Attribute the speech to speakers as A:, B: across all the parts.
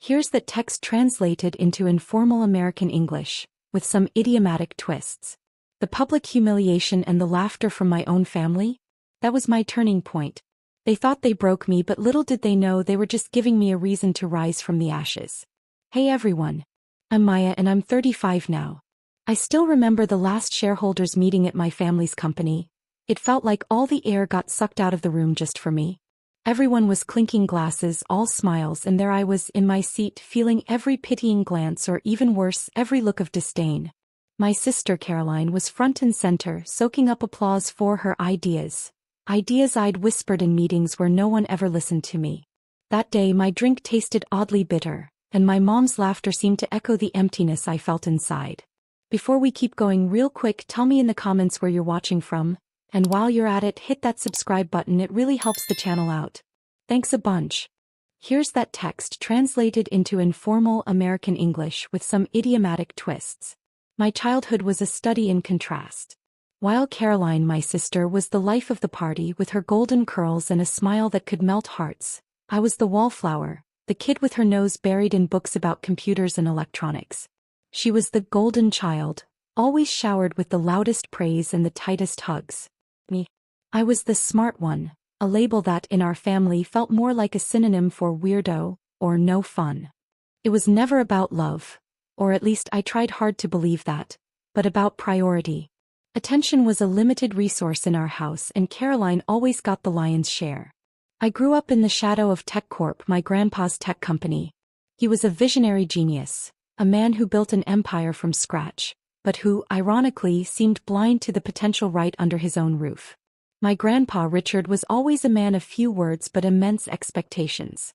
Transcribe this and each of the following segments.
A: Here's that text translated into informal American English, with some idiomatic twists. The public humiliation and the laughter from my own family? That was my turning point. They thought they broke me, but little did they know they were just giving me a reason to rise from the ashes. Hey everyone. I'm Maya and I'm 35 now. I still remember the last shareholders meeting at my family's company. It felt like all the air got sucked out of the room just for me. Everyone was clinking glasses, all smiles, and there I was in my seat feeling every pitying glance or even worse, every look of disdain. My sister Caroline was front and center, soaking up applause for her ideas. Ideas I'd whispered in meetings where no one ever listened to me. That day my drink tasted oddly bitter, and my mom's laughter seemed to echo the emptiness I felt inside. Before we keep going, real quick, tell me in the comments where you're watching from. And while you're at it, hit that subscribe button, it really helps the channel out. Thanks a bunch. Here's that text translated into informal American English with some idiomatic twists. My childhood was a study in contrast. While Caroline, my sister, was the life of the party with her golden curls and a smile that could melt hearts, I was the wallflower, the kid with her nose buried in books about computers and electronics. She was the golden child, always showered with the loudest praise and the tightest hugs. Me. I was the smart one, a label that in our family felt more like a synonym for weirdo or no fun. It was never about love, or at least I tried hard to believe that, but about priority. Attention was a limited resource in our house and Caroline always got the lion's share. I grew up in the shadow of TechCorp, my grandpa's tech company. He was a visionary genius, a man who built an empire from scratch, but who, ironically, seemed blind to the potential right under his own roof. My grandpa Richard was always a man of few words but immense expectations.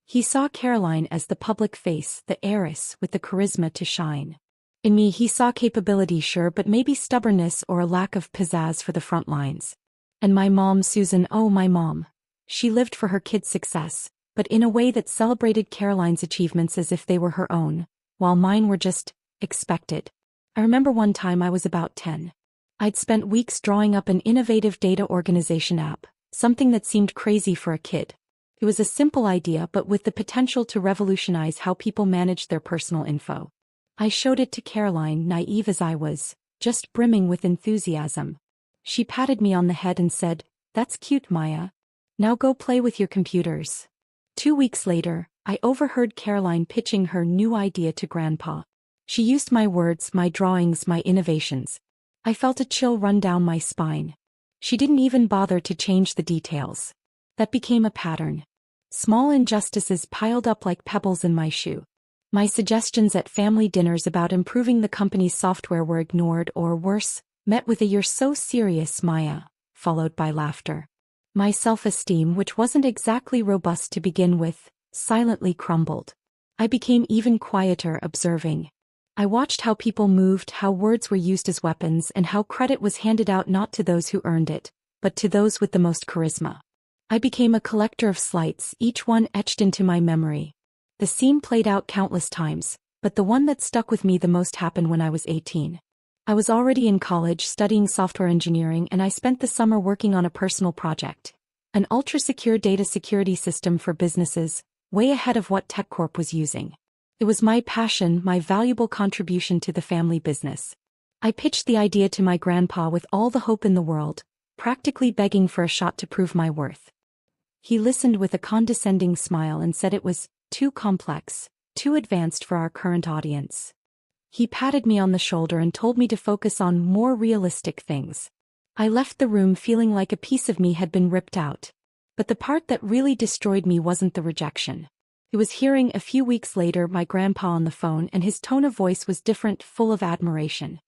A: He saw Caroline as the public face, the heiress with the charisma to shine. In me he saw capability, sure, but maybe stubbornness or a lack of pizzazz for the front lines. And my mom, Susan, oh my mom. She lived for her kids' success, but in a way that celebrated Caroline's achievements as if they were her own, while mine were just expected. I remember one time I was about 10. I'd spent weeks drawing up an innovative data organization app, something that seemed crazy for a kid. It was a simple idea but with the potential to revolutionize how people managed their personal info. I showed it to Caroline, naive as I was, just brimming with enthusiasm. She patted me on the head and said, "That's cute, Maya. Now go play with your computers." 2 weeks later, I overheard Caroline pitching her new idea to Grandpa. She used my words, my drawings, my innovations. I felt a chill run down my spine. She didn't even bother to change the details. That became a pattern. Small injustices piled up like pebbles in my shoe. My suggestions at family dinners about improving the company's software were ignored or worse, met with a "You're so serious, Maya," followed by laughter. My self-esteem, which wasn't exactly robust to begin with, silently crumbled. I became even quieter, observing. I watched how people moved, how words were used as weapons, and how credit was handed out not to those who earned it, but to those with the most charisma. I became a collector of slights, each one etched into my memory. The scene played out countless times, but the one that stuck with me the most happened when I was 18. I was already in college studying software engineering, and I spent the summer working on a personal project. An ultra-secure data security system for businesses, way ahead of what TechCorp was using. It was my passion, my valuable contribution to the family business. I pitched the idea to my grandpa with all the hope in the world, practically begging for a shot to prove my worth. He listened with a condescending smile and said it was too complex, too advanced for our current audience. He patted me on the shoulder and told me to focus on more realistic things. I left the room feeling like a piece of me had been ripped out. But the part that really destroyed me wasn't the rejection. It was hearing a few weeks later my grandpa on the phone, and his tone of voice was different, full of admiration.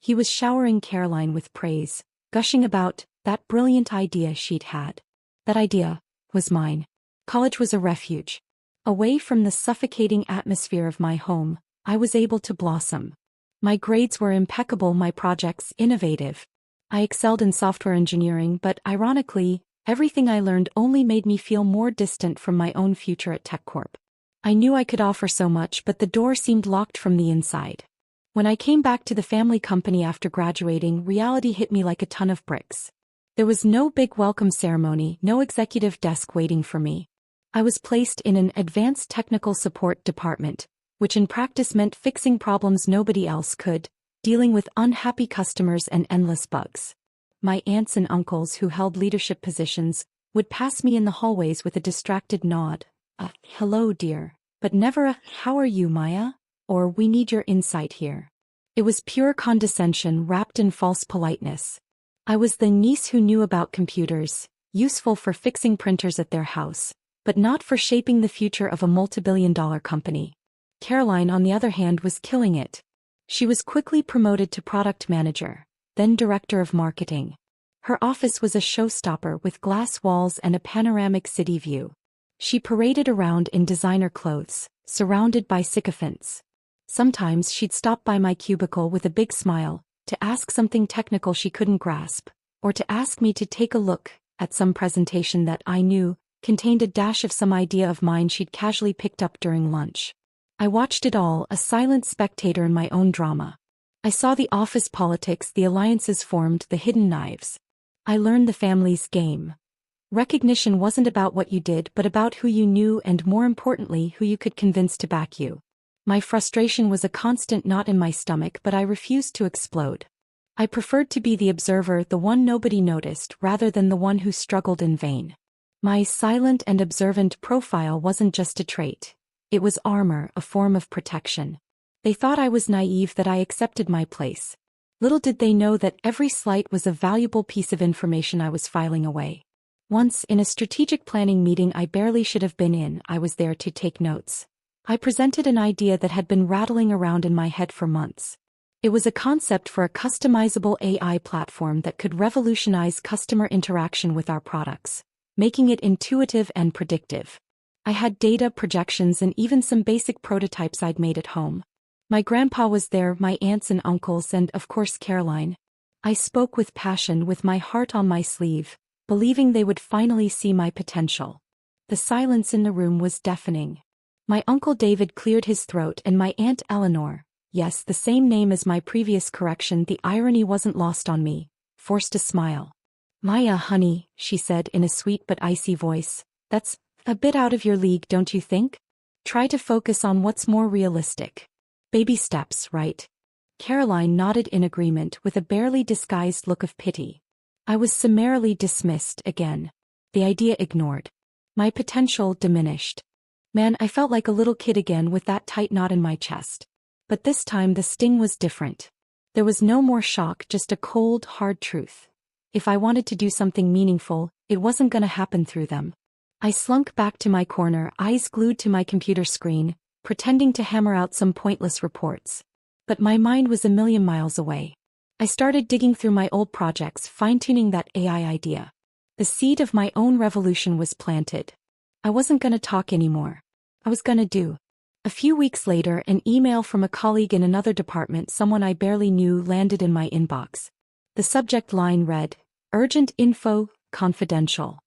A: He was showering Caroline with praise, gushing about that brilliant idea she'd had. That idea was mine. College was a refuge. Away from the suffocating atmosphere of my home, I was able to blossom. My grades were impeccable, my projects innovative. I excelled in software engineering, but ironically, everything I learned only made me feel more distant from my own future at TechCorp. I knew I could offer so much, but the door seemed locked from the inside. When I came back to the family company after graduating, reality hit me like a ton of bricks. There was no big welcome ceremony, no executive desk waiting for me. I was placed in an advanced technical support department, which in practice meant fixing problems nobody else could, dealing with unhappy customers and endless bugs. My aunts and uncles who held leadership positions would pass me in the hallways with a distracted nod. Hello dear, but never a, how are you Maya? Or we need your insight here. It was pure condescension wrapped in false politeness. I was the niece who knew about computers, useful for fixing printers at their house, but not for shaping the future of a multi-billion-dollar company. Caroline, on the other hand, was killing it. She was quickly promoted to product manager, then director of marketing. Her office was a showstopper with glass walls and a panoramic city view. She paraded around in designer clothes, surrounded by sycophants. Sometimes she'd stop by my cubicle with a big smile, to ask something technical she couldn't grasp, or to ask me to take a look at some presentation that I knew contained a dash of some idea of mine she'd casually picked up during lunch. I watched it all, a silent spectator in my own drama. I saw the office politics, the alliances formed, the hidden knives. I learned the family's game. Recognition wasn't about what you did but about who you knew and, more importantly, who you could convince to back you. My frustration was a constant knot in my stomach, but I refused to explode. I preferred to be the observer, the one nobody noticed, rather than the one who struggled in vain. My silent and observant profile wasn't just a trait. It was armor, a form of protection. They thought I was naive, that I accepted my place. Little did they know that every slight was a valuable piece of information I was filing away. Once, in a strategic planning meeting I barely should have been in, I was there to take notes. I presented an idea that had been rattling around in my head for months. It was a concept for a customizable AI platform that could revolutionize customer interaction with our products, making it intuitive and predictive. I had data, projections, and even some basic prototypes I'd made at home. My grandpa was there, my aunts and uncles, and, of course, Caroline. I spoke with passion, with my heart on my sleeve, believing they would finally see my potential. The silence in the room was deafening. My Uncle David cleared his throat, and my Aunt Eleanor, yes, the same name as my previous correction, the irony wasn't lost on me, forced a smile. Maya, honey, she said in a sweet but icy voice, that's a bit out of your league, don't you think? Try to focus on what's more realistic. Baby steps, right? Caroline nodded in agreement with a barely disguised look of pity. I was summarily dismissed again. The idea ignored. My potential diminished. Man, I felt like a little kid again with that tight knot in my chest. But this time the sting was different. There was no more shock, just a cold, hard truth. If I wanted to do something meaningful, it wasn't gonna happen through them. I slunk back to my corner, eyes glued to my computer screen, pretending to hammer out some pointless reports. But my mind was a million miles away. I started digging through my old projects, fine-tuning that AI idea. The seed of my own revolution was planted. I wasn't gonna talk anymore. I was gonna do. A few weeks later, an email from a colleague in another department, someone I barely knew, landed in my inbox. The subject line read, "Urgent info, confidential."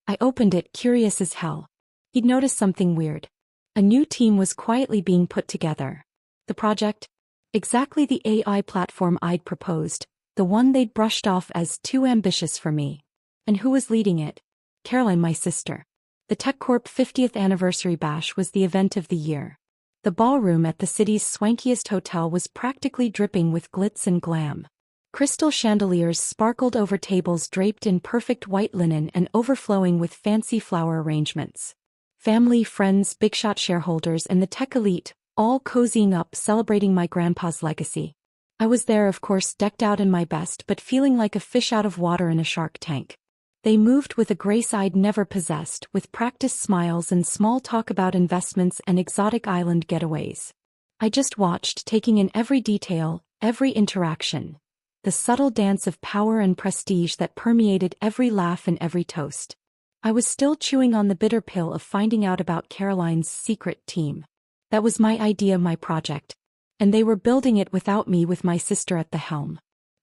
A: I opened it, curious as hell. He'd noticed something weird. A new team was quietly being put together. The project? Exactly the AI platform I'd proposed, the one they'd brushed off as too ambitious for me. And who was leading it? Caroline, my sister. The TechCorp 50th anniversary bash was the event of the year. The ballroom at the city's swankiest hotel was practically dripping with glitz and glam. Crystal chandeliers sparkled over tables draped in perfect white linen and overflowing with fancy flower arrangements. Family, friends, big-shot shareholders, and the tech elite, all cozying up, celebrating my grandpa's legacy. I was there, of course, decked out in my best, but feeling like a fish out of water in a shark tank. They moved with a grace I'd never possessed, with practiced smiles and small talk about investments and exotic island getaways. I just watched, taking in every detail, every interaction. The subtle dance of power and prestige that permeated every laugh and every toast. I was still chewing on the bitter pill of finding out about Caroline's secret team. That was my idea, my project. And they were building it without me, with my sister at the helm.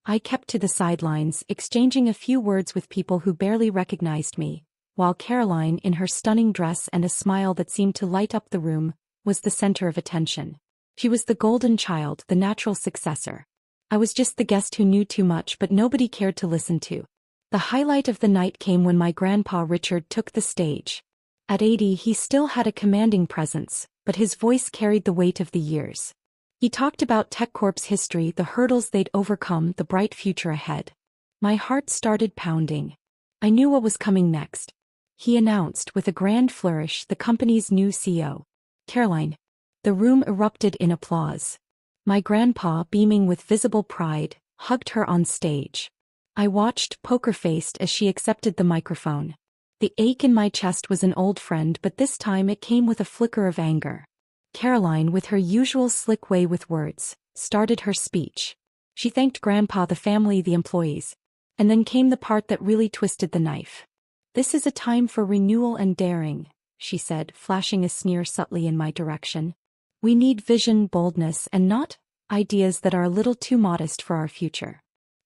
A: I kept to the sidelines, exchanging a few words with people who barely recognized me, while Caroline, in her stunning dress and a smile that seemed to light up the room, was the center of attention. She was the golden child, the natural successor. I was just the guest who knew too much but nobody cared to listen to. The highlight of the night came when my grandpa Richard took the stage. At 80 he still had a commanding presence, but his voice carried the weight of the years. He talked about TechCorp's history, the hurdles they'd overcome, the bright future ahead. My heart started pounding. I knew what was coming next. He announced with a grand flourish the company's new CEO. Caroline. The room erupted in applause. My grandpa, beaming with visible pride, hugged her on stage. I watched, poker-faced, as she accepted the microphone. The ache in my chest was an old friend, but this time it came with a flicker of anger. Caroline, with her usual slick way with words, started her speech. She thanked Grandpa, the family, the employees. And then came the part that really twisted the knife. "This is a time for renewal and daring," she said, flashing a sneer subtly in my direction. "We need vision, boldness, and not ideas that are a little too modest for our future."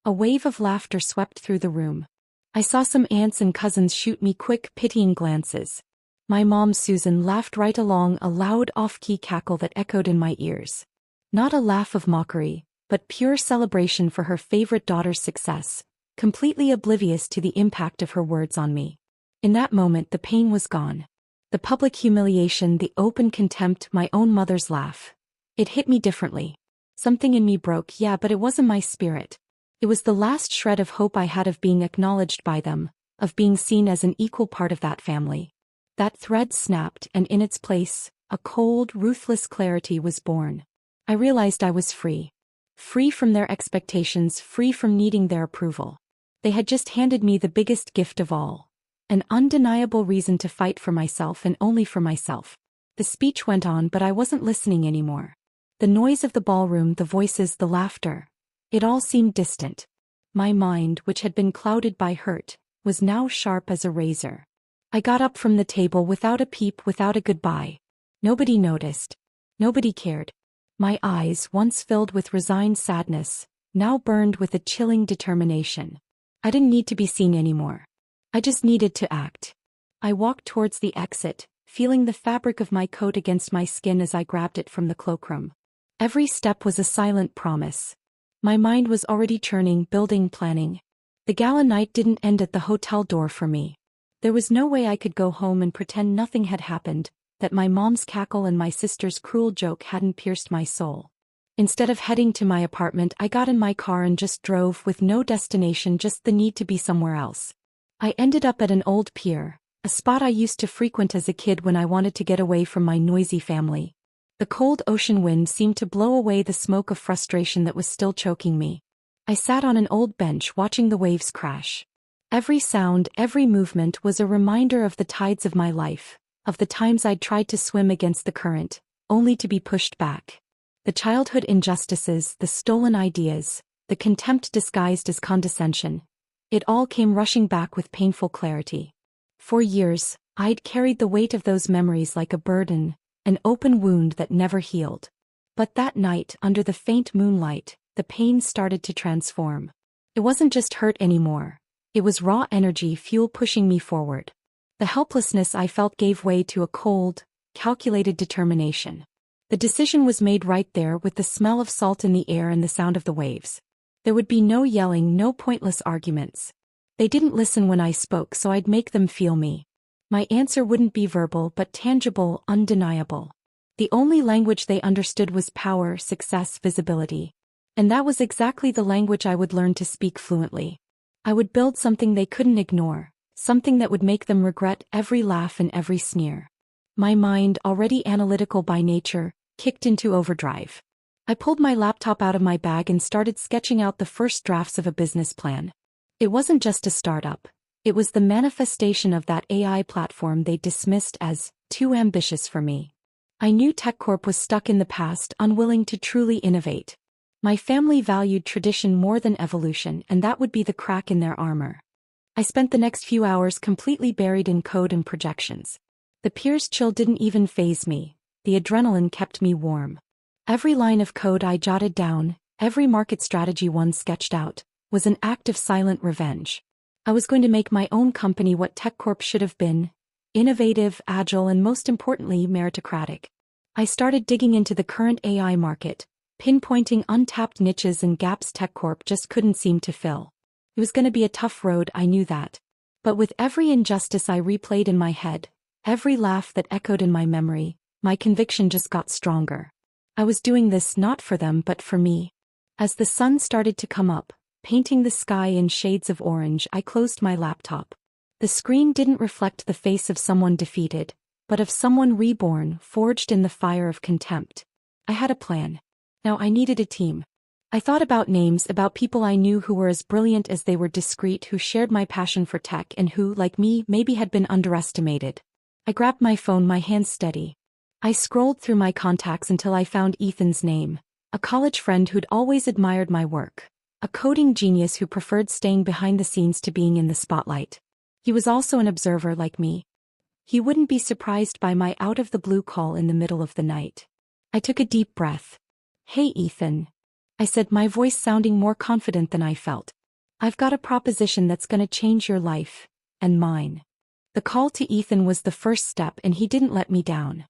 A: A wave of laughter swept through the room. I saw some aunts and cousins shoot me quick, pitying glances. My mom, Susan, laughed right along, a loud, off-key cackle that echoed in my ears. Not a laugh of mockery, but pure celebration for her favorite daughter's success, completely oblivious to the impact of her words on me. In that moment the pain was gone. The public humiliation, the open contempt, my own mother's laugh. It hit me differently. Something in me broke, yeah, but it wasn't my spirit. It was the last shred of hope I had of being acknowledged by them, of being seen as an equal part of that family. That thread snapped, and in its place, a cold, ruthless clarity was born. I realized I was free. Free from their expectations, free from needing their approval. They had just handed me the biggest gift of all. An undeniable reason to fight for myself and only for myself. The speech went on, but I wasn't listening anymore. The noise of the ballroom, the voices, the laughter. It all seemed distant. My mind, which had been clouded by hurt, was now sharp as a razor. I got up from the table without a peep, without a goodbye. Nobody noticed. Nobody cared. My eyes, once filled with resigned sadness, now burned with a chilling determination. I didn't need to be seen anymore. I just needed to act. I walked towards the exit, feeling the fabric of my coat against my skin as I grabbed it from the cloakroom. Every step was a silent promise. My mind was already churning, building, planning. The gala night didn't end at the hotel door for me. There was no way I could go home and pretend nothing had happened, that my mom's cackle and my sister's cruel joke hadn't pierced my soul. Instead of heading to my apartment, I got in my car and just drove, with no destination, just the need to be somewhere else. I ended up at an old pier, a spot I used to frequent as a kid when I wanted to get away from my noisy family. The cold ocean wind seemed to blow away the smoke of frustration that was still choking me. I sat on an old bench watching the waves crash. Every sound, every movement was a reminder of the tides of my life, of the times I'd tried to swim against the current, only to be pushed back. The childhood injustices, the stolen ideas, the contempt disguised as condescension. It all came rushing back with painful clarity. For years, I'd carried the weight of those memories like a burden, an open wound that never healed. But that night, under the faint moonlight, the pain started to transform. It wasn't just hurt anymore. It was raw energy, fuel pushing me forward. The helplessness I felt gave way to a cold, calculated determination. The decision was made right there, with the smell of salt in the air and the sound of the waves. There would be no yelling, no pointless arguments. They didn't listen when I spoke, so I'd make them feel me. My answer wouldn't be verbal, but tangible, undeniable. The only language they understood was power, success, visibility. And that was exactly the language I would learn to speak fluently. I would build something they couldn't ignore, something that would make them regret every laugh and every sneer. My mind, already analytical by nature, kicked into overdrive. I pulled my laptop out of my bag and started sketching out the first drafts of a business plan. It wasn't just a startup. It was the manifestation of that AI platform they dismissed as too ambitious for me. I knew TechCorp was stuck in the past, unwilling to truly innovate. My family valued tradition more than evolution, and that would be the crack in their armor. I spent the next few hours completely buried in code and projections. The pier's chill didn't even faze me. The adrenaline kept me warm. Every line of code I jotted down, every market strategy one sketched out, was an act of silent revenge. I was going to make my own company what TechCorp should have been: innovative, agile, and most importantly, meritocratic. I started digging into the current AI market, pinpointing untapped niches and gaps TechCorp just couldn't seem to fill. It was going to be a tough road, I knew that. But with every injustice I replayed in my head, every laugh that echoed in my memory, my conviction just got stronger. I was doing this not for them but for me. As the sun started to come up, painting the sky in shades of orange, I closed my laptop. The screen didn't reflect the face of someone defeated, but of someone reborn, forged in the fire of contempt. I had a plan. Now I needed a team. I thought about names, about people I knew who were as brilliant as they were discreet, who shared my passion for tech and who, like me, maybe had been underestimated. I grabbed my phone, my hands steady. I scrolled through my contacts until I found Ethan's name, a college friend who'd always admired my work, a coding genius who preferred staying behind the scenes to being in the spotlight. He was also an observer like me. He wouldn't be surprised by my out-of-the-blue call in the middle of the night. I took a deep breath. "Hey, Ethan," I said, my voice sounding more confident than I felt. "I've got a proposition that's gonna change your life, and mine." The call to Ethan was the first step, and he didn't let me down.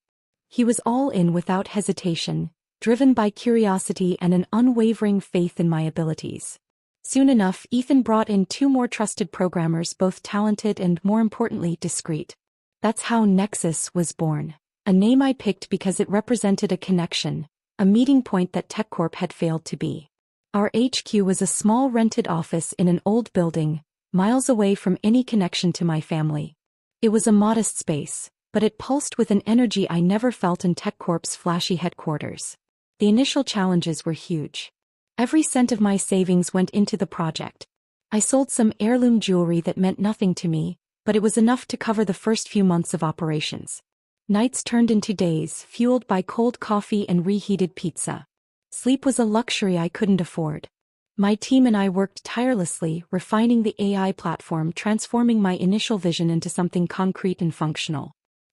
A: He was all in without hesitation, driven by curiosity and an unwavering faith in my abilities. Soon enough, Ethan brought in 2 more trusted programmers, both talented and, more importantly, discreet. That's how Nexus was born, a name I picked because it represented a connection, a meeting point that TechCorp had failed to be. Our HQ was a small rented office in an old building, miles away from any connection to my family. It was a modest space, but it pulsed with an energy I never felt in TechCorp's flashy headquarters. The initial challenges were huge. Every cent of my savings went into the project. I sold some heirloom jewelry that meant nothing to me, but it was enough to cover the first few months of operations. Nights turned into days, fueled by cold coffee and reheated pizza. Sleep was a luxury I couldn't afford. My team and I worked tirelessly, refining the AI platform, transforming my initial vision into something concrete and functional.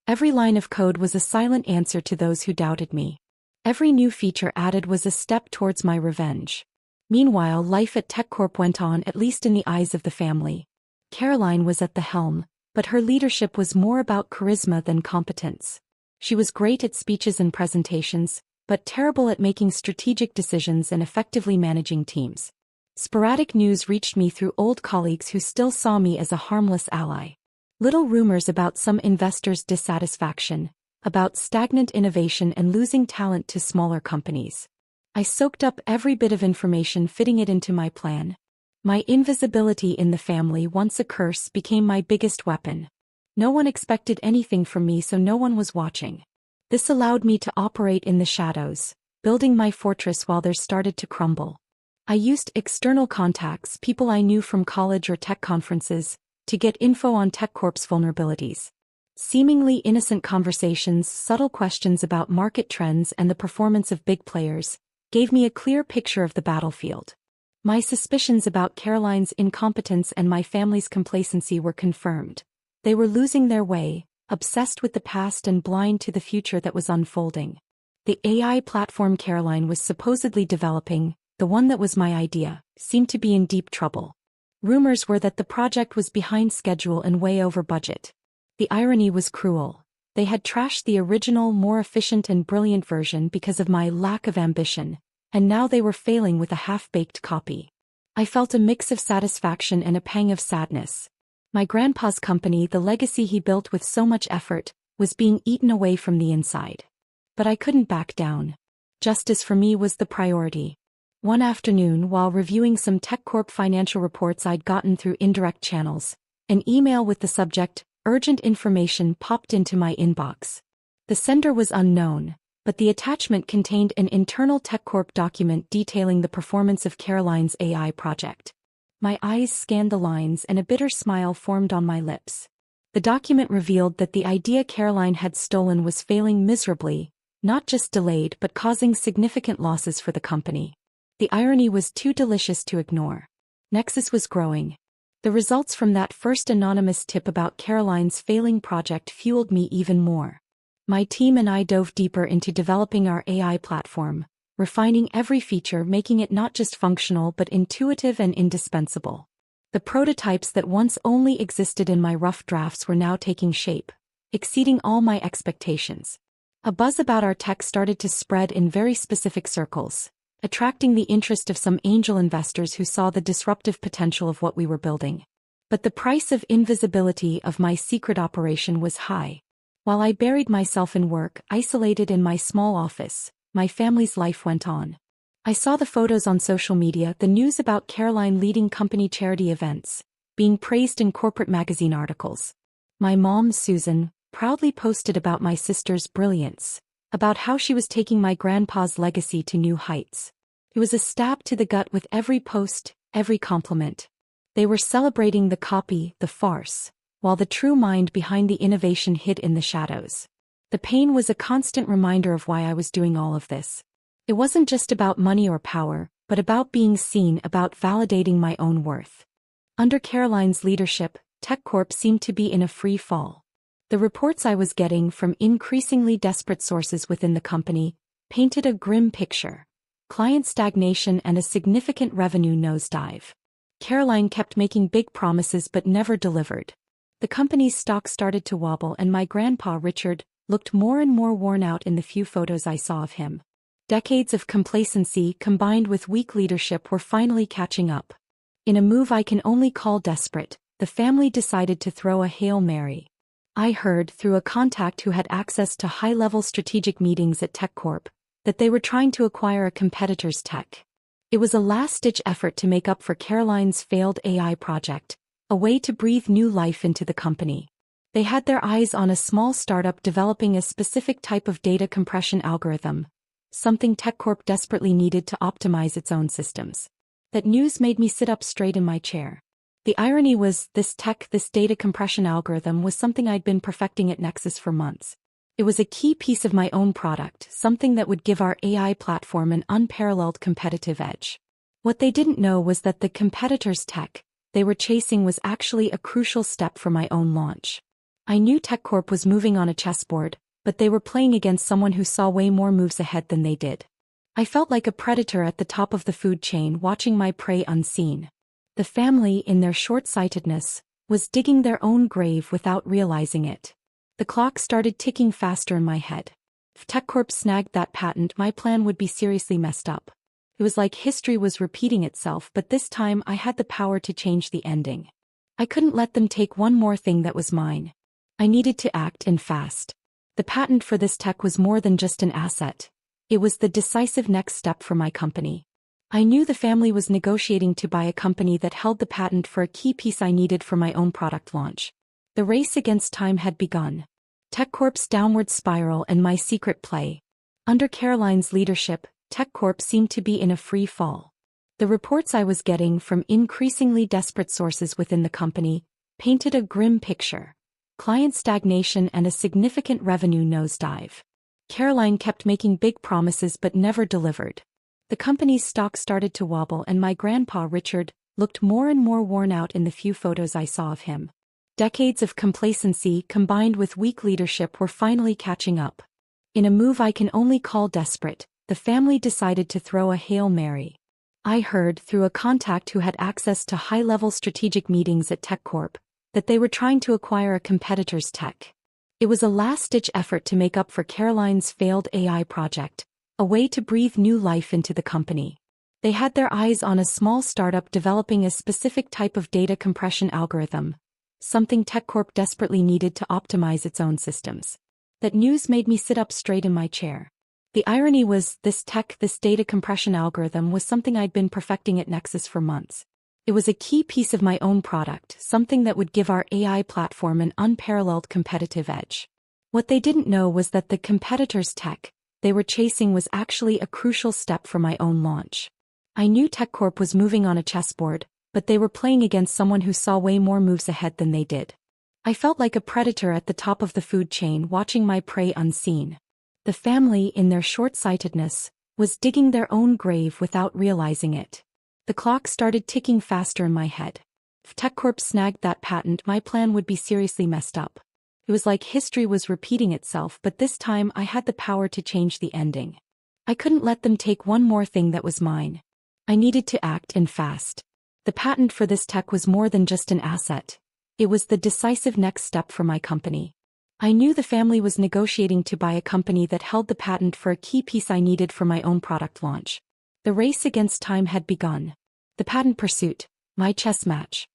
A: Every line of code was a silent answer to those who doubted me. Every new feature added was a step towards my revenge. Meanwhile, life at TechCorp went on, at least in the eyes of the family. Caroline was at the helm, but her leadership was more about charisma than competence. She was great at speeches and presentations, but terrible at making strategic decisions and effectively managing teams. Sporadic news reached me through old colleagues who still saw me as a harmless ally. Little rumors about some investors' dissatisfaction, about stagnant innovation and losing talent to smaller companies. I soaked up every bit of information, fitting it into my plan. My invisibility in the family, once a curse, became my biggest weapon. No one expected anything from me, so no one was watching. This allowed me to operate in the shadows, building my fortress while theirs started to crumble. I used external contacts, people I knew from college or tech conferences, to get info on TechCorp's vulnerabilities. Seemingly innocent conversations, subtle questions about market trends and the performance of big players, gave me a clear picture of the battlefield. My suspicions about Caroline's incompetence and my family's complacency were confirmed. They were losing their way, obsessed with the past and blind to the future that was unfolding. The AI platform Caroline was supposedly developing, the one that was my idea, seemed to be in deep trouble. Rumors were that the project was behind schedule and way over budget. The irony was cruel. They had trashed the original, more efficient and brilliant version because of my lack of ambition, and now they were failing with a half-baked copy. I felt a mix of satisfaction and a pang of sadness. My grandpa's company, the legacy he built with so much effort, was being eaten away from the inside. But I couldn't back down. Justice for me was the priority. One afternoon, while reviewing some TechCorp financial reports I'd gotten through indirect channels, an email with the subject, "Urgent Information," popped into my inbox. The sender was unknown, but the attachment contained an internal TechCorp document detailing the performance of Caroline's AI project. My eyes scanned the lines and a bitter smile formed on my lips. The document revealed that the idea Caroline had stolen was failing miserably, not just delayed but causing significant losses for the company. The irony was too delicious to ignore. Nexus was growing. The results from that first anonymous tip about Caroline's failing project fueled me even more. My team and I dove deeper into developing our AI platform, refining every feature, making it not just functional but intuitive and indispensable. The prototypes that once only existed in my rough drafts were now taking shape, exceeding all my expectations. A buzz about our tech started to spread in very specific circles, attracting the interest of some angel investors who saw the disruptive potential of what we were building. But the price of invisibility of my secret operation was high. While I buried myself in work, isolated in my small office, my family's life went on. I saw the photos on social media, the news about Caroline leading company charity events, being praised in corporate magazine articles. My mom, Susan, proudly posted about my sister's brilliance, about how she was taking my grandpa's legacy to new heights. It was a stab to the gut with every post, every compliment. They were celebrating the copy, the farce, while the true mind behind the innovation hid in the shadows. The pain was a constant reminder of why I was doing all of this. It wasn't just about money or power, but about being seen, about validating my own worth. Under Caroline's leadership, TechCorp seemed to be in a free fall. The reports I was getting from increasingly desperate sources within the company painted a grim picture: client stagnation and a significant revenue nosedive. Caroline kept making big promises but never delivered. The company's stock started to wobble, and my grandpa Richard looked more and more worn out in the few photos I saw of him. Decades of complacency combined with weak leadership were finally catching up. In a move I can only call desperate, the family decided to throw a Hail Mary. I heard through a contact who had access to high-level strategic meetings at TechCorp that they were trying to acquire a competitor's tech. It was a last-ditch effort to make up for Caroline's failed AI project, a way to breathe new life into the company. They had their eyes on a small startup developing a specific type of data compression algorithm, something TechCorp desperately needed to optimize its own systems. That news made me sit up straight in my chair. The irony was, this data compression algorithm was something I'd been perfecting at Nexus for months. It was a key piece of my own product, something that would give our AI platform an unparalleled competitive edge. What they didn't know was that the competitor's tech they were chasing was actually a crucial step for my own launch. I knew TechCorp was moving on a chessboard, but they were playing against someone who saw way more moves ahead than they did. I felt like a predator at the top of the food chain, watching my prey unseen. The family, in their short-sightedness, was digging their own grave without realizing it. The clock started ticking faster in my head. If TechCorp snagged that patent, my plan would be seriously messed up. It was like history was repeating itself, but this time I had the power to change the ending. I couldn't let them take one more thing that was mine. I needed to act, and fast. The patent for this tech was more than just an asset. It was the decisive next step for my company. I knew the family was negotiating to buy a company that held the patent for a key piece I needed for my own product launch. The race against time had begun. TechCorp's downward spiral and my secret play. Under Caroline's leadership, TechCorp seemed to be in a free fall. The reports I was getting from increasingly desperate sources within the company painted a grim picture: client stagnation and a significant revenue nosedive. Caroline kept making big promises but never delivered. The company's stock started to wobble, and my grandpa Richard looked more and more worn out in the few photos I saw of him. Decades of complacency combined with weak leadership were finally catching up. In a move I can only call desperate, the family decided to throw a Hail Mary. I heard through a contact who had access to high-level strategic meetings at TechCorp that they were trying to acquire a competitor's tech. It was a last-ditch effort to make up for Caroline's failed AI project, a way to breathe new life into the company. They had their eyes on a small startup developing a specific type of data compression algorithm, something TechCorp desperately needed to optimize its own systems. That news made me sit up straight in my chair. The irony was, this data compression algorithm was something I'd been perfecting at Nexus for months. It was a key piece of my own product, something that would give our AI platform an unparalleled competitive edge. What they didn't know was that the competitor's tech they were chasing was actually a crucial step for my own launch. I knew TechCorp was moving on a chessboard, but they were playing against someone who saw way more moves ahead than they did. I felt like a predator at the top of the food chain, watching my prey unseen. The family, in their short-sightedness, was digging their own grave without realizing it. The clock started ticking faster in my head. If TechCorp snagged that patent, my plan would be seriously messed up. It was like history was repeating itself, but this time I had the power to change the ending. I couldn't let them take one more thing that was mine. I needed to act, and fast. The patent for this tech was more than just an asset. It was the decisive next step for my company. I knew the family was negotiating to buy a company that held the patent for a key piece I needed for my own product launch. The race against time had begun. The patent pursuit, my chess match.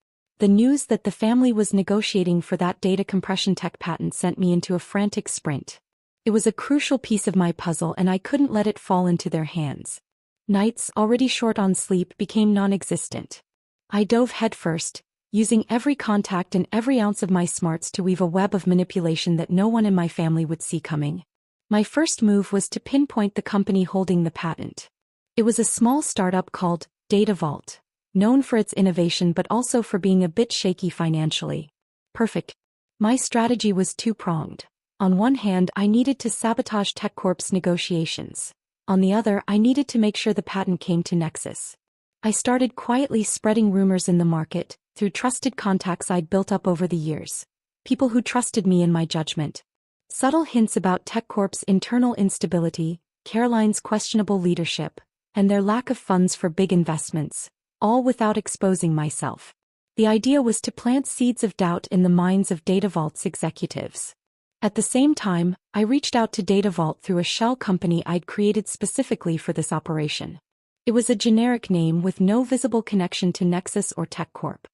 A: The news that the family was negotiating for that data compression tech patent sent me into a frantic sprint. It was a crucial piece of my puzzle and I couldn't let it fall into their hands. Nights, already short on sleep, became non-existent. I dove headfirst, using every contact and every ounce of my smarts to weave a web of manipulation that no one in my family would see coming. My first move was to pinpoint the company holding the patent. It was a small startup called Data Vault, known for its innovation but also for being a bit shaky financially. Perfect. My strategy was two-pronged. On one hand, I needed to sabotage TechCorp's negotiations. On the other, I needed to make sure the patent came to Nexus. I started quietly spreading rumors in the market, through trusted contacts I'd built up over the years. People who trusted me and my judgment. Subtle hints about TechCorp's internal instability, Caroline's questionable leadership, and their lack of funds for big investments, all without exposing myself. The idea was to plant seeds of doubt in the minds of Data Vault's executives. At the same time, I reached out to Data Vault through a shell company I'd created specifically for this operation. It was a generic name with no visible connection to Nexus or TechCorp.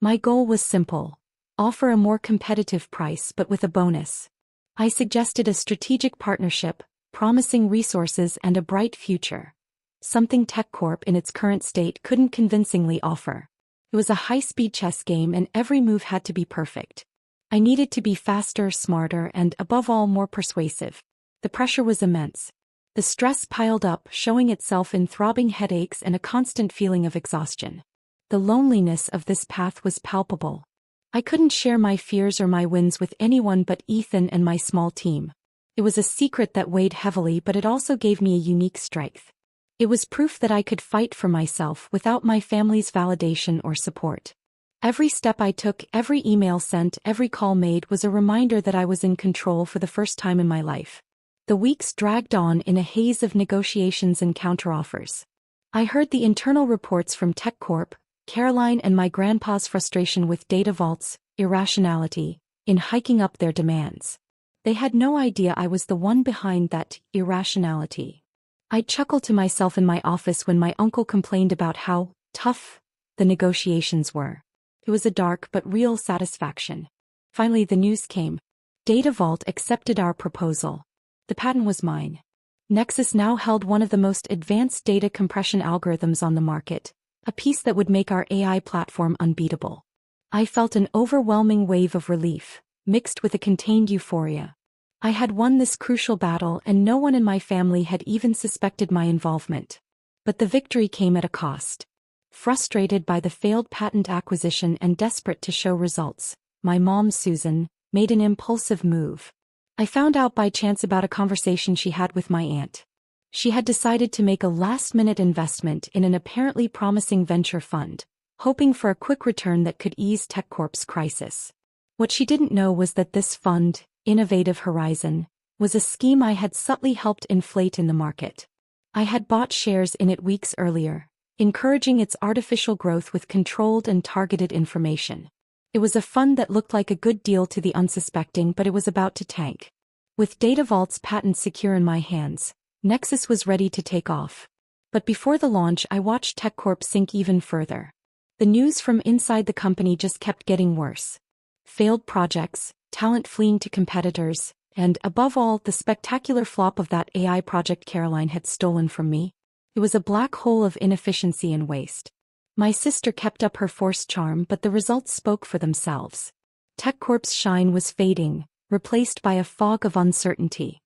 A: My goal was simple: offer a more competitive price but with a bonus. I suggested a strategic partnership, promising resources and a bright future. Something TechCorp in its current state couldn't convincingly offer. It was a high-speed chess game and every move had to be perfect. I needed to be faster, smarter, and, above all, more persuasive. The pressure was immense. The stress piled up, showing itself in throbbing headaches and a constant feeling of exhaustion. The loneliness of this path was palpable. I couldn't share my fears or my wins with anyone but Ethan and my small team. It was a secret that weighed heavily, but it also gave me a unique strength. It was proof that I could fight for myself without my family's validation or support. Every step I took, every email sent, every call made was a reminder that I was in control for the first time in my life. The weeks dragged on in a haze of negotiations and counteroffers. I heard the internal reports from TechCorp, Caroline, and my grandpa's frustration with Data Vault's irrationality in hiking up their demands. They had no idea I was the one behind that irrationality. I'd chuckle to myself in my office when my uncle complained about how tough the negotiations were. It was a dark but real satisfaction. Finally, the news came. Data Vault accepted our proposal. The patent was mine. Nexus now held one of the most advanced data compression algorithms on the market, a piece that would make our AI platform unbeatable. I felt an overwhelming wave of relief, mixed with a contained euphoria. I had won this crucial battle and no one in my family had even suspected my involvement. But the victory came at a cost. Frustrated by the failed patent acquisition and desperate to show results, my mom, Susan, made an impulsive move. I found out by chance about a conversation she had with my aunt. She had decided to make a last-minute investment in an apparently promising venture fund, hoping for a quick return that could ease TechCorp's crisis. What she didn't know was that this fund, Innovative Horizon, was a scheme I had subtly helped inflate in the market. I had bought shares in it weeks earlier, encouraging its artificial growth with controlled and targeted information. It was a fund that looked like a good deal to the unsuspecting, but it was about to tank. With Data Vault's patent secure in my hands, Nexus was ready to take off. But before the launch, I watched TechCorp sink even further. The news from inside the company just kept getting worse. Failed projects, talent fleeing to competitors, and, above all, the spectacular flop of that AI project Caroline had stolen from me. It was a black hole of inefficiency and waste. My sister kept up her forced charm, but the results spoke for themselves. TechCorp's shine was fading, replaced by a fog of uncertainty.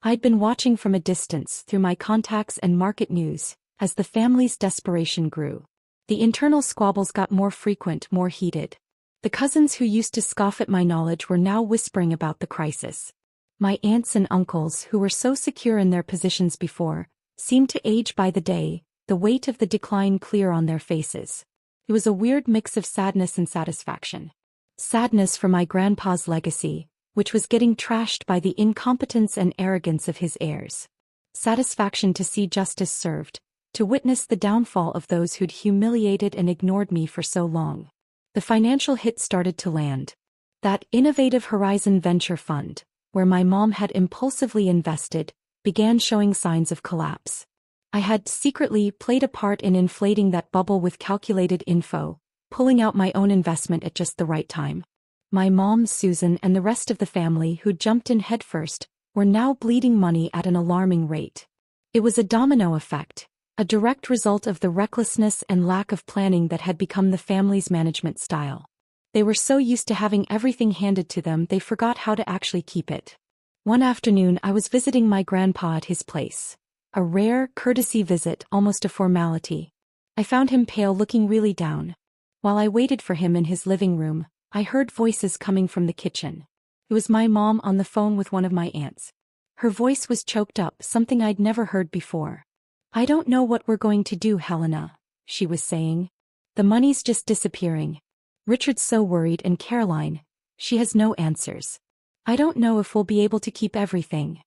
A: I'd been watching from a distance through my contacts and market news, as the family's desperation grew. The internal squabbles got more frequent, more heated. The cousins who used to scoff at my knowledge were now whispering about the crisis. My aunts and uncles, who were so secure in their positions before, seemed to age by the day, the weight of the decline clear on their faces. It was a weird mix of sadness and satisfaction. Sadness for my grandpa's legacy, which was getting trashed by the incompetence and arrogance of his heirs. Satisfaction to see justice served, to witness the downfall of those who'd humiliated and ignored me for so long. The financial hit started to land. That Innovative Horizon venture fund, where my mom had impulsively invested, began showing signs of collapse. I had secretly played a part in inflating that bubble with calculated info, pulling out my own investment at just the right time. My mom, Susan, and the rest of the family who jumped in headfirst were now bleeding money at an alarming rate. It was a domino effect, a direct result of the recklessness and lack of planning that had become the family's management style. They were so used to having everything handed to them they forgot how to actually keep it. One afternoon I was visiting my grandpa at his place. A rare, courtesy visit, almost a formality. I found him pale, looking really down. While I waited for him in his living room, I heard voices coming from the kitchen. It was my mom on the phone with one of my aunts. Her voice was choked up, something I'd never heard before. "I don't know what we're going to do, Helena," she was saying. "The money's just disappearing. Richard's so worried, and Caroline, she has no answers. I don't know if we'll be able to keep everything."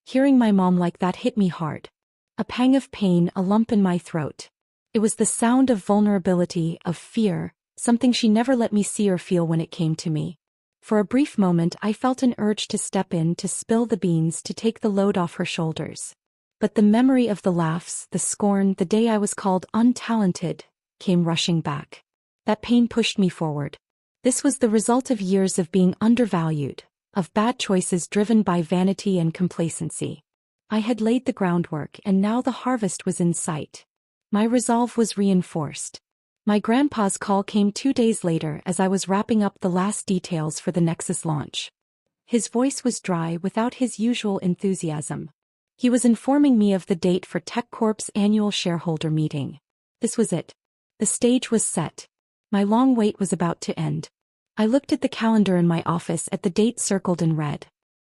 A: Hearing my mom like that hit me hard. A pang of pain, a lump in my throat. It was the sound of vulnerability, of fear, something she never let me see or feel when it came to me. For a brief moment I felt an urge to step in, to spill the beans, to take the load off her shoulders. But the memory of the laughs, the scorn, the day I was called untalented, came rushing back. That pain pushed me forward. This was the result of years of being undervalued, of bad choices driven by vanity and complacency. I had laid the groundwork, and now the harvest was in sight. My resolve was reinforced. My grandpa's call came 2 days later as I was wrapping up the last details for the Nexus launch. His voice was dry, without his usual enthusiasm. He was informing me of the date for TechCorp's annual shareholder meeting. This was it. The stage was set. My long wait was about to end. I looked at the calendar in my office, at the date circled in red.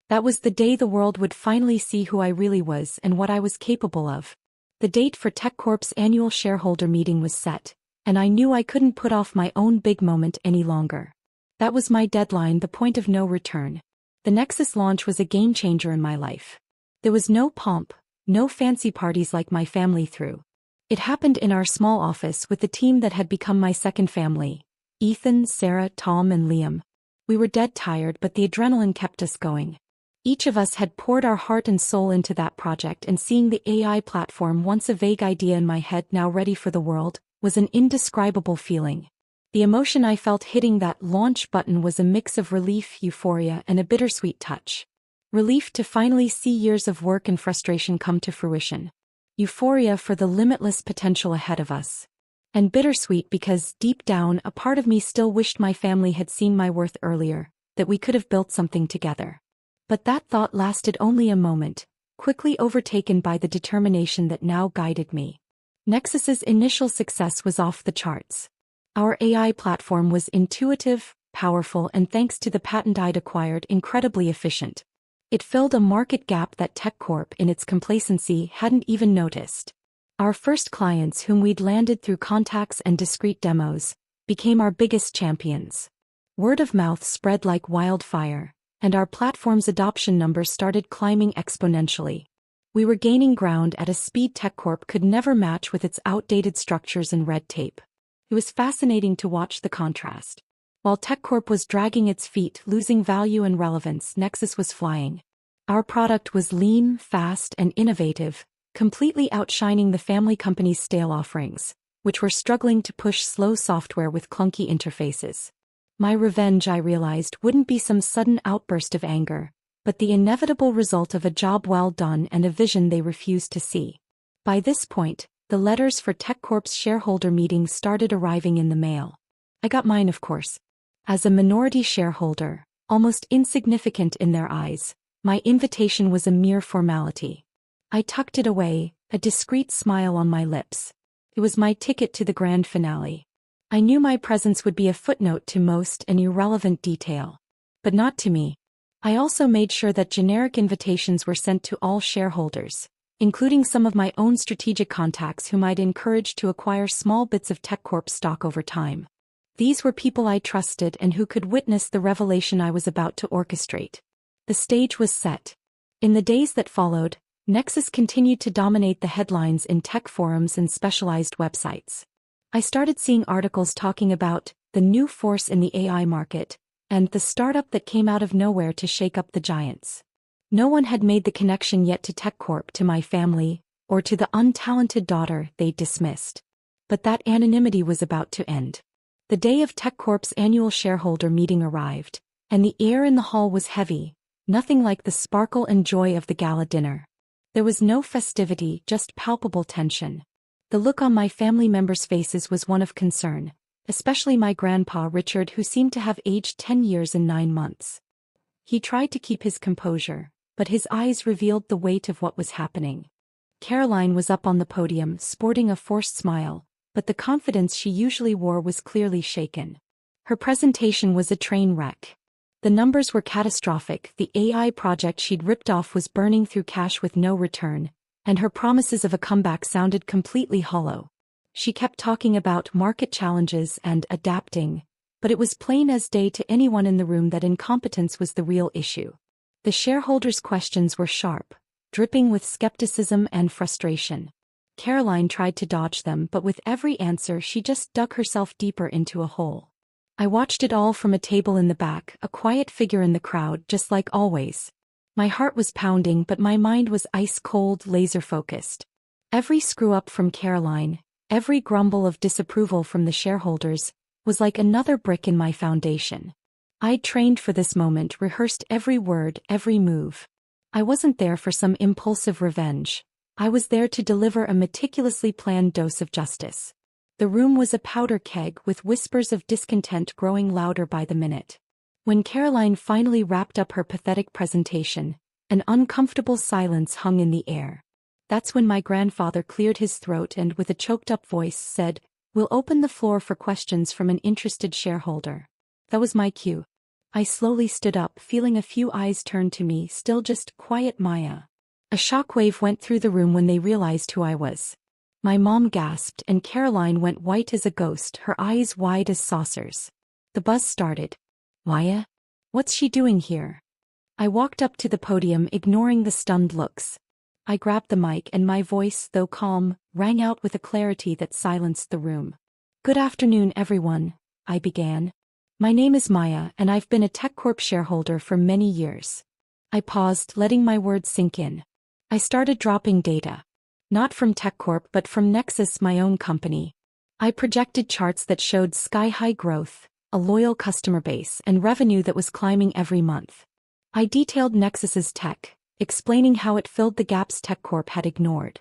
A: That was the day the world would finally see who I really was and what I was capable of. The date for TechCorp's annual shareholder meeting was set, and I knew I couldn't put off my own big moment any longer. That was my deadline, the point of no return. The Nexus launch was a game-changer in my life. There was no pomp, no fancy parties like my family threw. It happened in our small office with the team that had become my second family: Ethan, Sarah, Tom, and Liam. We were dead tired, but the adrenaline kept us going. Each of us had poured our heart and soul into that project, and seeing the AI platform, once a vague idea in my head, now ready for the world, was an indescribable feeling. The emotion I felt hitting that launch button was a mix of relief, euphoria, and a bittersweet touch. Relief to finally see years of work and frustration come to fruition. Euphoria for the limitless potential ahead of us. And bittersweet because, deep down, a part of me still wished my family had seen my worth earlier, that we could have built something together. But that thought lasted only a moment, quickly overtaken by the determination that now guided me. Nexus's initial success was off the charts. Our AI platform was intuitive, powerful, and, thanks to the patent I'd acquired, incredibly efficient. It filled a market gap that TechCorp, in its complacency, hadn't even noticed. Our first clients, whom we'd landed through contacts and discreet demos, became our biggest champions. Word of mouth spread like wildfire, and our platform's adoption numbers started climbing exponentially. We were gaining ground at a speed TechCorp could never match with its outdated structures and red tape. It was fascinating to watch the contrast. While TechCorp was dragging its feet, losing value and relevance, Nexus was flying. Our product was lean, fast, and innovative, completely outshining the family company's stale offerings, which were struggling to push slow software with clunky interfaces. My revenge, I realized, wouldn't be some sudden outburst of anger, but the inevitable result of a job well done and a vision they refused to see. By this point, the letters for TechCorp's shareholder meeting started arriving in the mail. I got mine, of course. As a minority shareholder, almost insignificant in their eyes, my invitation was a mere formality. I tucked it away, a discreet smile on my lips. It was my ticket to the grand finale. I knew my presence would be a footnote to most, an irrelevant detail. But not to me. I also made sure that generic invitations were sent to all shareholders, including some of my own strategic contacts whom I'd encouraged to acquire small bits of TechCorp stock over time. These were people I trusted and who could witness the revelation I was about to orchestrate. The stage was set. In the days that followed, Nexus continued to dominate the headlines in tech forums and specialized websites. I started seeing articles talking about the new force in the AI market and the startup that came out of nowhere to shake up the giants. No one had made the connection yet to TechCorp, to my family, or to the untalented daughter they'd dismissed. But that anonymity was about to end. The day of TechCorp's annual shareholder meeting arrived, and the air in the hall was heavy, nothing like the sparkle and joy of the gala dinner. There was no festivity, just palpable tension. The look on my family members' faces was one of concern, especially my grandpa Richard, who seemed to have aged 10 years and 9 months. He tried to keep his composure, but his eyes revealed the weight of what was happening. Caroline was up on the podium, sporting a forced smile, but the confidence she usually wore was clearly shaken. Her presentation was a train wreck. The numbers were catastrophic, the AI project she'd ripped off was burning through cash with no return, and her promises of a comeback sounded completely hollow. She kept talking about market challenges and adapting, but it was plain as day to anyone in the room that incompetence was the real issue. The shareholders' questions were sharp, dripping with skepticism and frustration. Caroline tried to dodge them, but with every answer she just dug herself deeper into a hole. I watched it all from a table in the back, a quiet figure in the crowd, just like always. My heart was pounding, but my mind was ice-cold, laser-focused. Every screw-up from Caroline, every grumble of disapproval from the shareholders, was like another brick in my foundation. I'd trained for this moment, rehearsed every word, every move. I wasn't there for some impulsive revenge. I was there to deliver a meticulously planned dose of justice. The room was a powder keg, with whispers of discontent growing louder by the minute. When Caroline finally wrapped up her pathetic presentation, an uncomfortable silence hung in the air. That's when my grandfather cleared his throat and with a choked-up voice said, "We'll open the floor for questions from an interested shareholder." That was my cue. I slowly stood up, feeling a few eyes turn to me, still just quiet Maya. A shockwave went through the room when they realized who I was. My mom gasped, and Caroline went white as a ghost, her eyes wide as saucers. The buzz started. "Maya? What's she doing here?" I walked up to the podium, ignoring the stunned looks. I grabbed the mic, and my voice, though calm, rang out with a clarity that silenced the room. "Good afternoon, everyone," I began. "My name is Maya, and I've been a TechCorp shareholder for many years." I paused, letting my words sink in. I started dropping data. Not from TechCorp but from Nexus, my own company. I projected charts that showed sky-high growth, a loyal customer base, and revenue that was climbing every month. I detailed Nexus's tech, explaining how it filled the gaps TechCorp had ignored.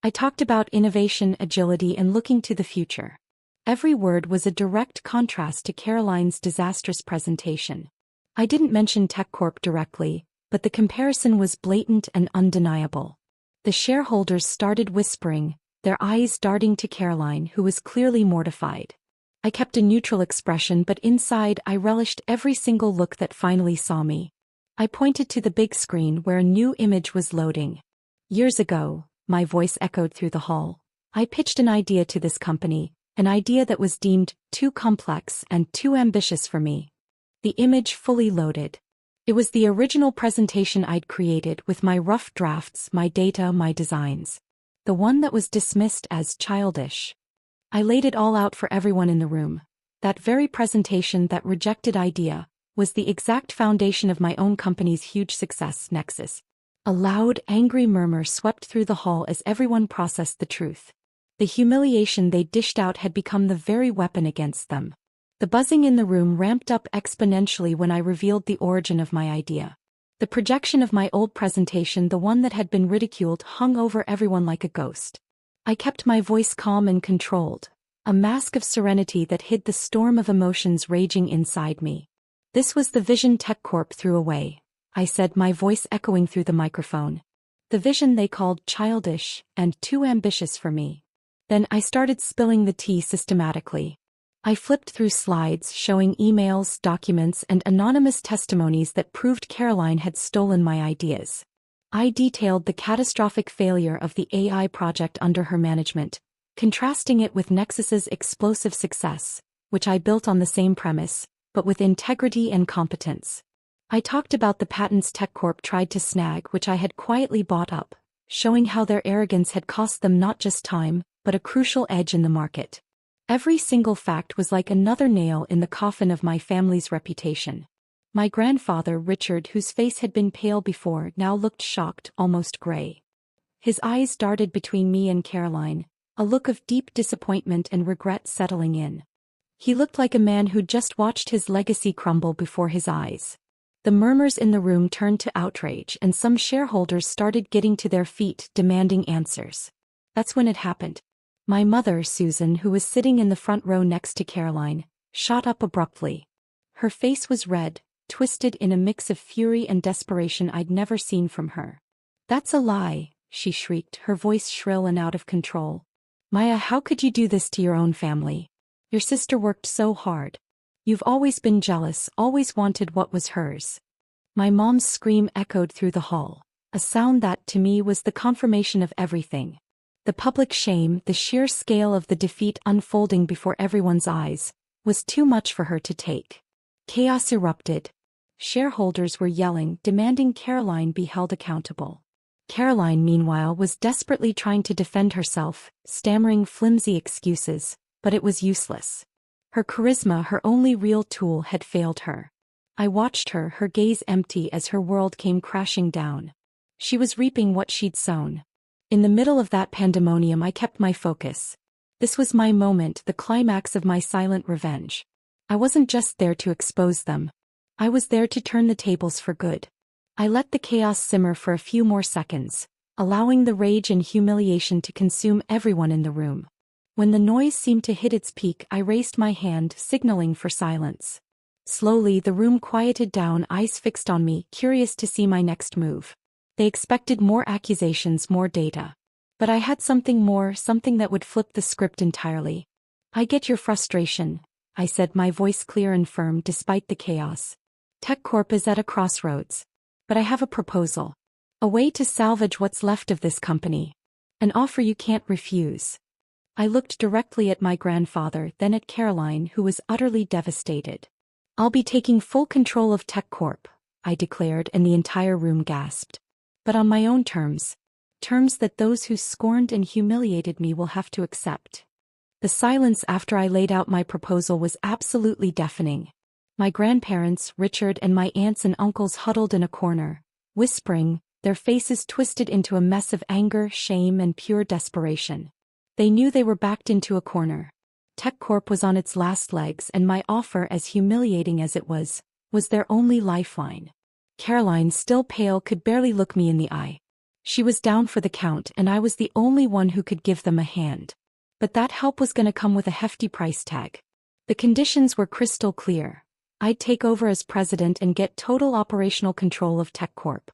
A: I talked about innovation, agility, and looking to the future. Every word was a direct contrast to Caroline's disastrous presentation. I didn't mention TechCorp directly, but the comparison was blatant and undeniable. The shareholders started whispering, their eyes darting to Caroline, who was clearly mortified. I kept a neutral expression, but inside I relished every single look that finally saw me. I pointed to the big screen where a new image was loading. "Years ago," my voice echoed through the hall, "I pitched an idea to this company, an idea that was deemed too complex and too ambitious for me." The image fully loaded. It was the original presentation I'd created, with my rough drafts, my data, my designs. The one that was dismissed as childish. I laid it all out for everyone in the room. That very presentation, that rejected idea, was the exact foundation of my own company's huge success, Nexus. A loud, angry murmur swept through the hall as everyone processed the truth. The humiliation they dished out had become the very weapon against them. The buzzing in the room ramped up exponentially when I revealed the origin of my idea. The projection of my old presentation, the one that had been ridiculed, hung over everyone like a ghost. I kept my voice calm and controlled, a mask of serenity that hid the storm of emotions raging inside me. "This was the vision TechCorp threw away," I said, my voice echoing through the microphone. "The vision they called childish and too ambitious for me." Then I started spilling the tea systematically. I flipped through slides showing emails, documents, and anonymous testimonies that proved Caroline had stolen my ideas. I detailed the catastrophic failure of the AI project under her management, contrasting it with Nexus's explosive success, which I built on the same premise, but with integrity and competence. I talked about the patents TechCorp tried to snag, which I had quietly bought up, showing how their arrogance had cost them not just time, but a crucial edge in the market. Every single fact was like another nail in the coffin of my family's reputation. My grandfather, Richard, whose face had been pale before, now looked shocked, almost gray. His eyes darted between me and Caroline, a look of deep disappointment and regret settling in. He looked like a man who'd just watched his legacy crumble before his eyes. The murmurs in the room turned to outrage, and some shareholders started getting to their feet, demanding answers. That's when it happened. My mother, Susan, who was sitting in the front row next to Caroline, shot up abruptly. Her face was red, twisted in a mix of fury and desperation I'd never seen from her. "That's a lie," she shrieked, her voice shrill and out of control. "Maya, how could you do this to your own family? Your sister worked so hard. You've always been jealous, always wanted what was hers." My mom's scream echoed through the hall, a sound that, to me, was the confirmation of everything. The public shame, the sheer scale of the defeat unfolding before everyone's eyes, was too much for her to take. Chaos erupted. Shareholders were yelling, demanding Caroline be held accountable. Caroline, meanwhile, was desperately trying to defend herself, stammering flimsy excuses, but it was useless. Her charisma, her only real tool, had failed her. I watched her, her gaze empty as her world came crashing down. She was reaping what she'd sown. In the middle of that pandemonium, I kept my focus. This was my moment, the climax of my silent revenge. I wasn't just there to expose them. I was there to turn the tables for good. I let the chaos simmer for a few more seconds, allowing the rage and humiliation to consume everyone in the room. When the noise seemed to hit its peak, I raised my hand, signaling for silence. Slowly, the room quieted down, eyes fixed on me, curious to see my next move. They expected more accusations, more data. But I had something more, something that would flip the script entirely. "I get your frustration," I said, my voice clear and firm despite the chaos. "TechCorp is at a crossroads. But I have a proposal. A way to salvage what's left of this company. An offer you can't refuse." I looked directly at my grandfather, then at Caroline, who was utterly devastated. "I'll be taking full control of TechCorp," I declared, and the entire room gasped. "But on my own terms. Terms that those who scorned and humiliated me will have to accept." The silence after I laid out my proposal was absolutely deafening. My grandparents, Richard, and my aunts and uncles huddled in a corner, whispering, their faces twisted into a mess of anger, shame, and pure desperation. They knew they were backed into a corner. TechCorp was on its last legs, and my offer, as humiliating as it was their only lifeline. Caroline, still pale, could barely look me in the eye. She was down for the count, and I was the only one who could give them a hand. But that help was going to come with a hefty price tag. The conditions were crystal clear. I'd take over as president and get total operational control of TechCorp.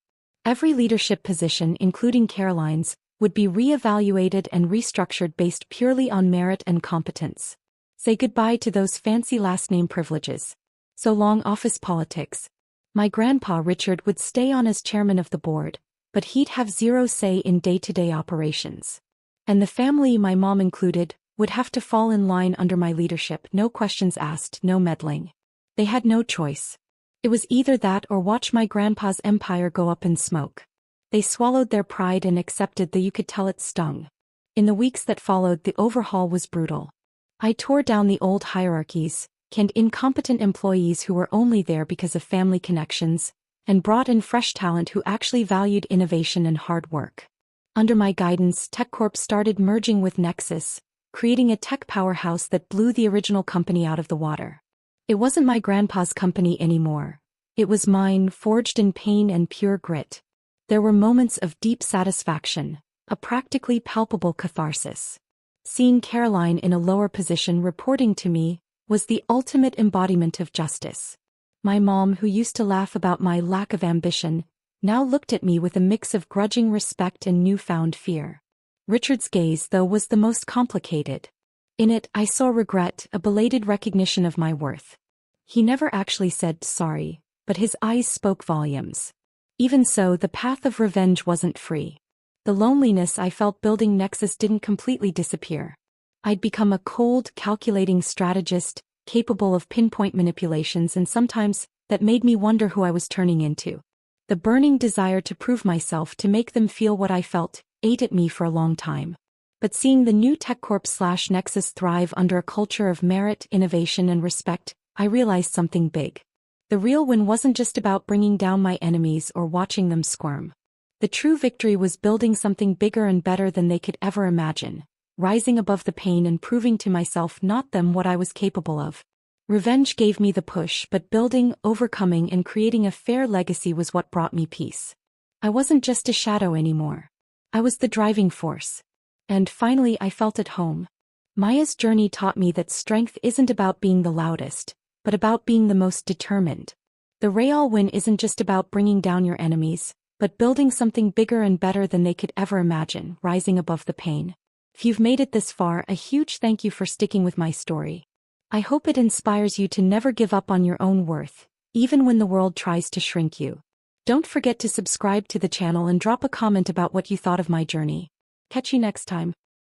A: Every leadership position, including Caroline's, would be re-evaluated and restructured based purely on merit and competence. Say goodbye to those fancy last-name privileges. So long office politics. My grandpa Richard would stay on as chairman of the board, but he'd have zero say in day-to-day operations. And the family, my mom included, would have to fall in line under my leadership, no questions asked, no meddling. They had no choice. It was either that or watch my grandpa's empire go up in smoke. They swallowed their pride and accepted that you could tell it stung. In the weeks that followed, the overhaul was brutal. I tore down the old hierarchies, canned incompetent employees who were only there because of family connections, and brought in fresh talent who actually valued innovation and hard work. Under my guidance, TechCorp started merging with Nexus, creating a tech powerhouse that blew the original company out of the water. It wasn't my grandpa's company anymore. It was mine, forged in pain and pure grit. There were moments of deep satisfaction, a practically palpable catharsis. Seeing Caroline in a lower position reporting to me was the ultimate embodiment of justice. My mom, who used to laugh about my lack of ambition, now looked at me with a mix of grudging respect and newfound fear. Richard's gaze, though, was the most complicated. In it, I saw regret, a belated recognition of my worth. He never actually said sorry, but his eyes spoke volumes. Even so, the path of revenge wasn't free. The loneliness I felt building Nexus didn't completely disappear. I'd become a cold, calculating strategist, capable of pinpoint manipulations, and sometimes that made me wonder who I was turning into. The burning desire to prove myself, to make them feel what I felt, ate at me for a long time. But seeing the new TechCorp/Nexus thrive under a culture of merit, innovation, and respect, I realized something big. The real win wasn't just about bringing down my enemies or watching them squirm. The true victory was building something bigger and better than they could ever imagine. rising above the pain and proving to myself not them what I was capable of. Revenge gave me the push, but building, overcoming, and creating a fair legacy was what brought me peace. I wasn't just a shadow anymore. I was the driving force. And finally I felt at home. Maya's journey taught me that strength isn't about being the loudest, but about being the most determined. The Real win isn't just about bringing down your enemies, but building something bigger and better than they could ever imagine, rising above the pain. If you've made it this far, a huge thank you for sticking with my story. I hope it inspires you to never give up on your own worth, even when the world tries to shrink you. Don't forget to subscribe to the channel and drop a comment about what you thought of my journey. Catch you next time.